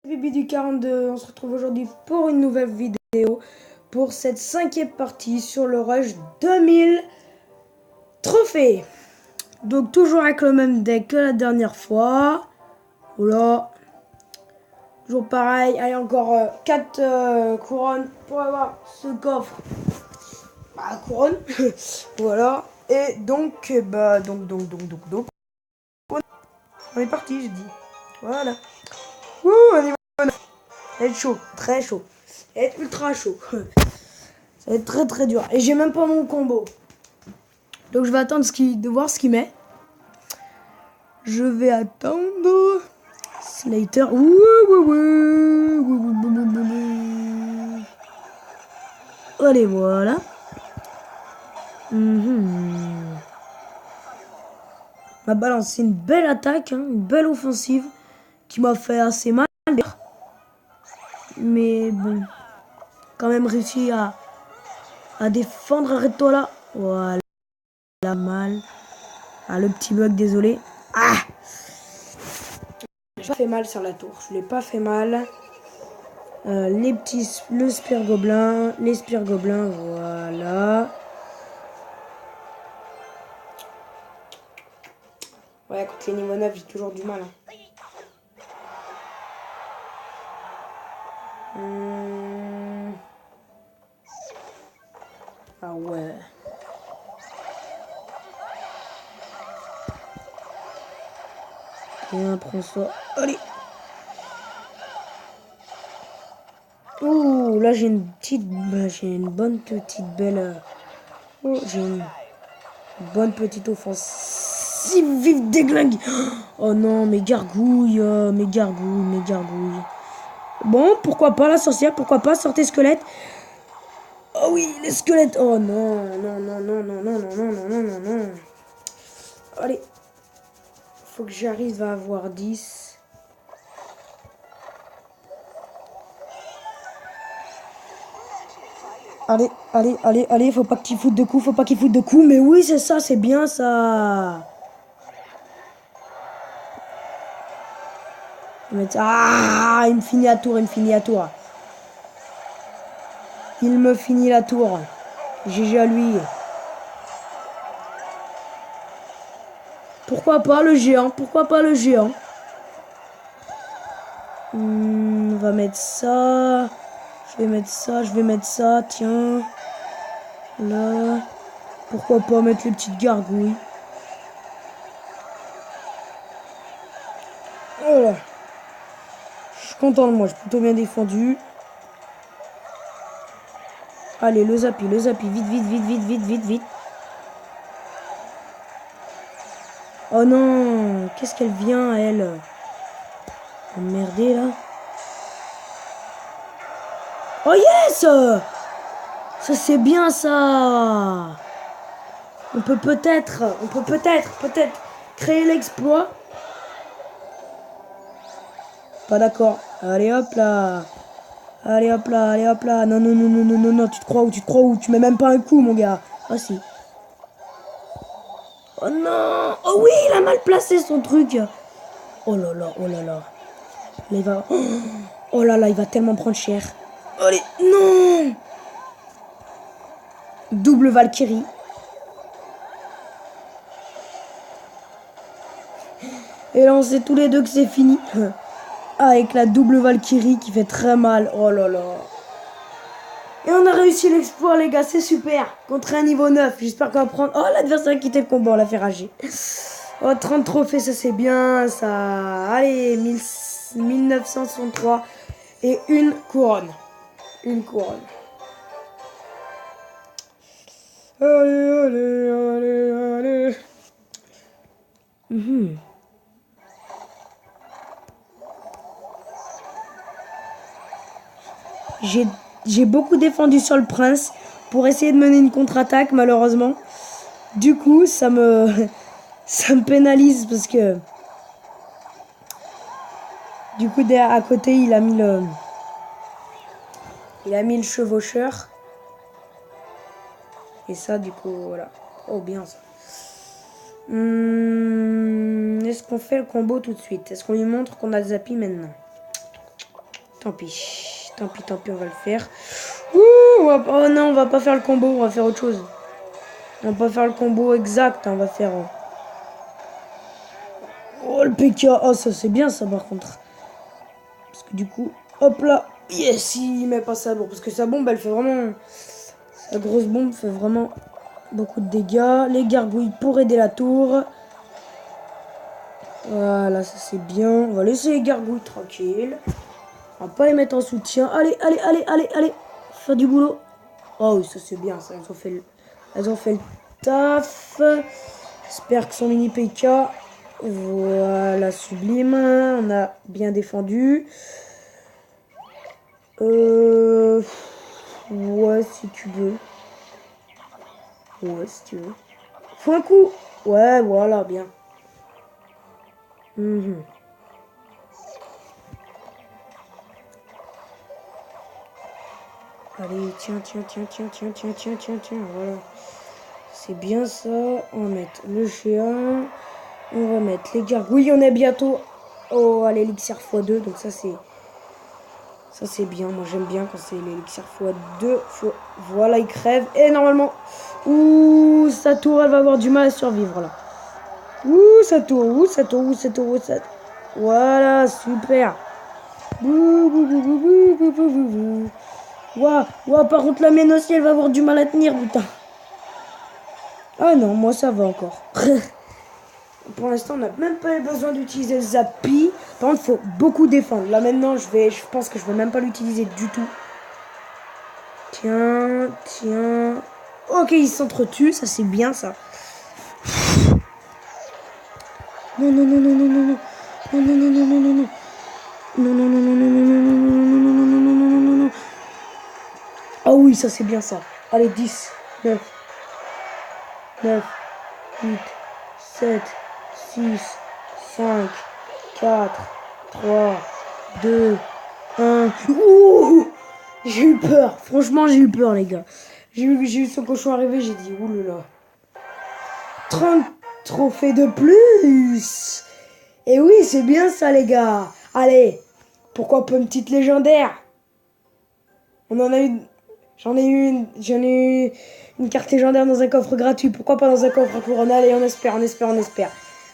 Bibi du 42, on se retrouve aujourd'hui pour une nouvelle vidéo pour cette 5e partie sur le rush 2000 trophées. Donc toujours avec le même deck que la dernière fois. Voilà. Toujours pareil. Allez, encore 4 couronnes pour avoir ce coffre. Couronne. Voilà. Et donc, donc. On est parti, je dis. Voilà. Ouh, on y va. Ça va être chaud, très chaud. Ça va être ultra chaud. Ça va être très très dur. Et j'ai même pas mon combo. Donc je vais attendre de voir ce qu'il met. Je vais attendre. Slater. Allez, voilà. Ma balance, c'est une belle attaque, hein, une belle offensive qui m'a fait assez mal. Mais bon, quand même réussi à défendre Retola. Voilà, mal. Ah, le petit bug, désolé. Ah! Je l'ai pas fait mal sur la tour. Je l'ai pas fait mal. Le spire gobelin. Les spires gobelins, voilà. Ouais, contre les niveaux 9, j'ai toujours du mal. Ah ouais. Tiens, prends ça. Allez. Ouh, là j'ai une petite... j'ai une bonne petite belle... j'ai une bonne petite offensive vive déglingue. Oh non, mes gargouilles, mes gargouilles. Bon, pourquoi pas la sorcière, pourquoi pas, sortez squelette. Oh oui, les squelettes. Oh non. Allez. Faut que j'arrive à avoir 10. Allez, faut pas qu'il foute de coups, mais oui, c'est ça, c'est bien ça. Ah, il me finit à tour. Il me finit la tour. GG à lui. Pourquoi pas le géant? On va mettre ça. Je vais mettre ça, tiens. Là. Pourquoi pas mettre les petites gargouilles? Voilà. Je suis content de moi, j'ai plutôt bien défendu. Allez, le zappy, vite. Oh non, qu'est-ce qu'elle vient, elle? Emmerdée, là. Oh yes! Ça, c'est bien, ça. On peut peut-être créer l'exploit. Pas d'accord. Allez, hop là. Non. Tu te crois où? Tu mets même pas un coup, mon gars. Ah, si. Oh non! Oh oui, il a mal placé son truc. Oh là là. Là, il va... Oh là là, il va tellement prendre cher. Allez, non! Double Valkyrie. Et là, on sait tous les deux que c'est fini. Avec la double Valkyrie qui fait très mal. Oh là là. Et on a réussi l'exploit, les gars, c'est super. Contre un niveau 9. J'espère qu'on va prendre... Oh, l'adversaire a quitté le combat, on l'a fait rager. Oh, 30 trophées, ça c'est bien, ça. Allez, 1963. Et une couronne. Allez. J'ai beaucoup défendu sur le prince pour essayer de mener une contre-attaque, malheureusement. Du coup, ça me pénalise parce que du coup derrière à côté il a mis le chevaucheur. Et ça, du coup, voilà. Oh, bien ça. Est-ce qu'on fait le combo tout de suite? Est-ce qu'on lui montre qu'on a le zappy maintenant? Tant pis. Tant pis, on va le faire. Ouh, oh non, on va pas faire le combo, on va faire autre chose. On va pas faire le combo exact, on va faire... Oh, le PK. Oh, ça c'est bien ça par contre. Parce que du coup, hop là. Yes, il met pas sa bombe. Parce que sa bombe, elle fait vraiment... Sa grosse bombe fait vraiment beaucoup de dégâts. Les gargouilles pour aider la tour. Voilà, ça c'est bien. On va laisser les gargouilles tranquilles. On va pas les mettre en soutien. Allez. Faire du boulot. Oh oui, ça c'est bien. Ça, elles ont fait le taf. J'espère que son mini PK... Voilà, sublime. On a bien défendu. Ouais, si tu veux. Ouais, si tu veux. Faut un coup. Ouais, voilà, bien. Allez, tiens, voilà. C'est bien ça. On va mettre le géant. On va mettre les gargouilles. On est bientôt à l'élixir x2. Donc ça c'est bien. Moi j'aime bien quand c'est l'élixir x2. Voilà, il crève. Et normalement... Ouh, sa tour, elle va avoir du mal à survivre là. Ouh, sa tour. Voilà, super. Ouah, par contre la mienne aussi, elle va avoir du mal à tenir, putain. Ah non, moi ça va encore. Pour l'instant, on n'a même pas besoin d'utiliser le Zappi. Par contre, il faut beaucoup défendre. Là maintenant, je pense que je vais même pas l'utiliser du tout. Tiens. Ok, ils s'entretuent, ça c'est bien ça. Non. Ah oui, ça c'est bien ça. Allez, 10, 9, 8, 7, 6, 5, 4, 3, 2, 1. Ouh, j'ai eu peur. Franchement, j'ai eu peur, les gars. J'ai eu ce cochon arriver, j'ai dit, oulala. 30 trophées de plus. Et oui, c'est bien ça, les gars. Allez, pourquoi pas une petite légendaire? On en a une. J'en ai eu une carte légendaire dans un coffre gratuit. Pourquoi pas dans un coffre à couronne? Allez, on espère.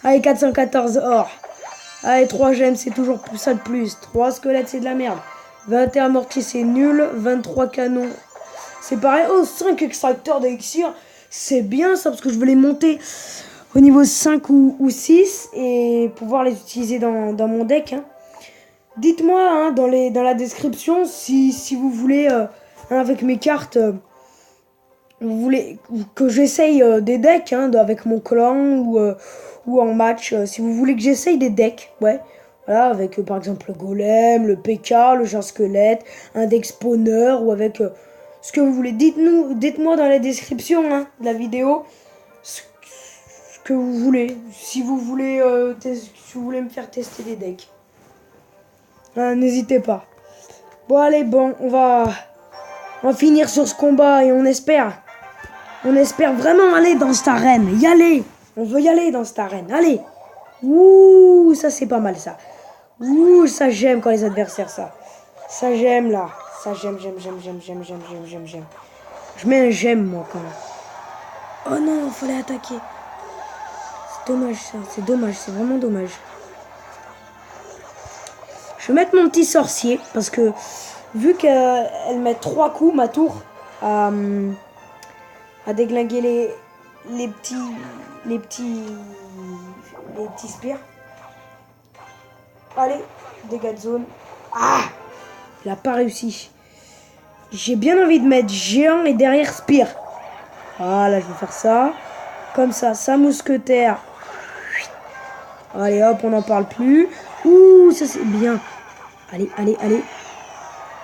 Allez, 414 or. Allez, 3 gemmes, c'est toujours ça de plus. 3 squelettes, c'est de la merde. 21 mortiers, c'est nul. 23 canons, c'est pareil. Oh, 5 extracteurs d'élixir. C'est bien ça, parce que je veux les monter au niveau 5 ou 6 et pouvoir les utiliser dans mon deck. Hein. Dites-moi hein, dans la description si vous voulez, avec mes cartes, vous voulez que j'essaye des decks avec mon clan ou en match. Si vous voulez que j'essaye des decks, ouais. Voilà, avec par exemple le golem, le PK, le genre squelette, un deck spawner ou avec ce que vous voulez. Dites-moi dans la description de la vidéo ce que vous voulez. Si vous voulez me faire tester des decks. N'hésitez pas. Bon allez, on va finir sur ce combat et on espère vraiment aller dans cette arène. Y aller. On veut y aller dans cette arène. Allez. Ouh, ça c'est pas mal ça. Ouh, ça j'aime quand les adversaires ça. Ça j'aime là. Ça j'aime. Je mets un j'aime moi quand même. Oh non, fallait attaquer. C'est dommage ça. C'est vraiment dommage. Je vais mettre mon petit sorcier parce que vu qu'elle met 3 coups ma tour à déglinguer les petits spires. Allez, dégâts de zone. Ah, il a pas réussi. J'ai bien envie de mettre géant et derrière spire. Voilà, je vais faire ça. Comme ça, sa mousquetaire. Allez hop, on n'en parle plus. Ouh, ça c'est bien. Allez.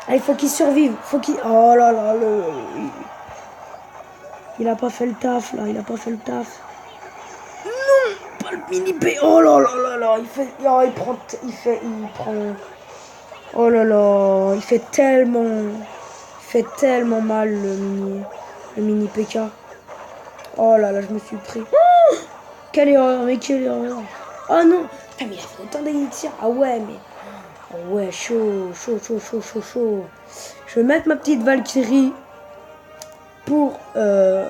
Allez, faut qu'il survive. Oh là là, il a pas fait le taf là, Non, pas le mini P. Oh là. Il prend. Oh là là, il fait tellement mal le mini PK. Oh là là, je me suis pris. Quelle erreur. Oh non. Putain, mais il a fait autant d'élixir. Ah ouais, mais Oh ouais, chaud, chaud, chaud, chaud, chaud, chaud. Je vais mettre ma petite Valkyrie pour sa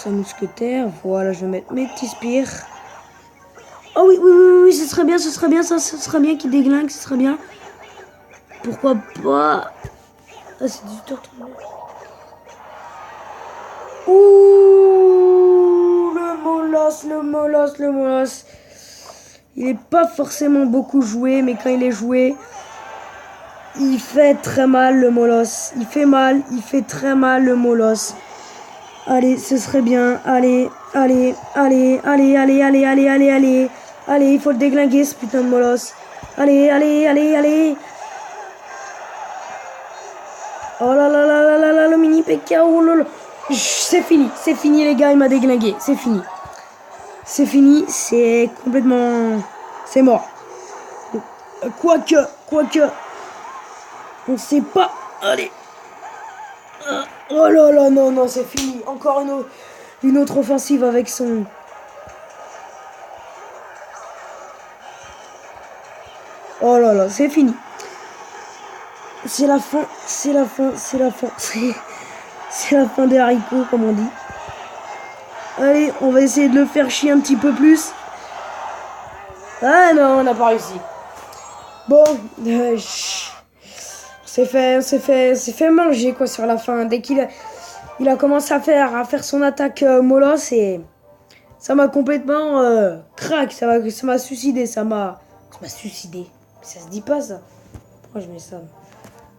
mousquetaire. Voilà, je vais mettre mes petits spires. Oh oui, oui, oui, oui, ce serait bien, ça, ce serait bien qu'il déglingue, ce serait bien. Pourquoi pas? Ah, c'est du tout retourné. Ouh, le molosse, le molosse, le molosse. Il n'est pas forcément beaucoup joué, mais quand il est joué, il fait très mal le molosse. Il fait mal, il fait très mal le molosse. Allez, ce serait bien. Allez, allez, allez, allez, allez, allez, allez, allez, allez. Allez, il faut le déglinguer, ce putain de molosse. Allez, allez, allez, allez. Oh là là là là là là, le mini PK, oh là là. C'est fini les gars, il m'a déglingué, c'est fini. C'est fini, c'est complètement... C'est mort. Quoique, on sait pas. Allez. Oh là là, non, non, c'est fini. Encore une autre offensive avec son... Oh là là, c'est fini. C'est la fin, c'est la fin, c'est la fin. C'est la fin des haricots, comme on dit. Allez, on va essayer de le faire chier un petit peu plus. Ah non, on n'a pas réussi. Bon, c'est fait manger quoi sur la fin. Dès qu'il a commencé à faire son attaque molosse et ça m'a complètement crack. Ça m'a suicidé, ça m'a suicidé. Ça se dit pas ça. Pourquoi je mets ça?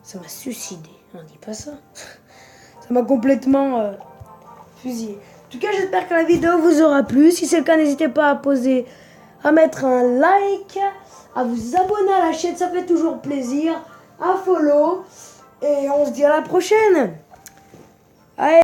Ça m'a suicidé. On dit pas ça. Ça m'a complètement fusillé. En tout cas, j'espère que la vidéo vous aura plu. Si c'est le cas, n'hésitez pas à mettre un like, à vous abonner à la chaîne, ça fait toujours plaisir, à follow. Et on se dit à la prochaine. Allez.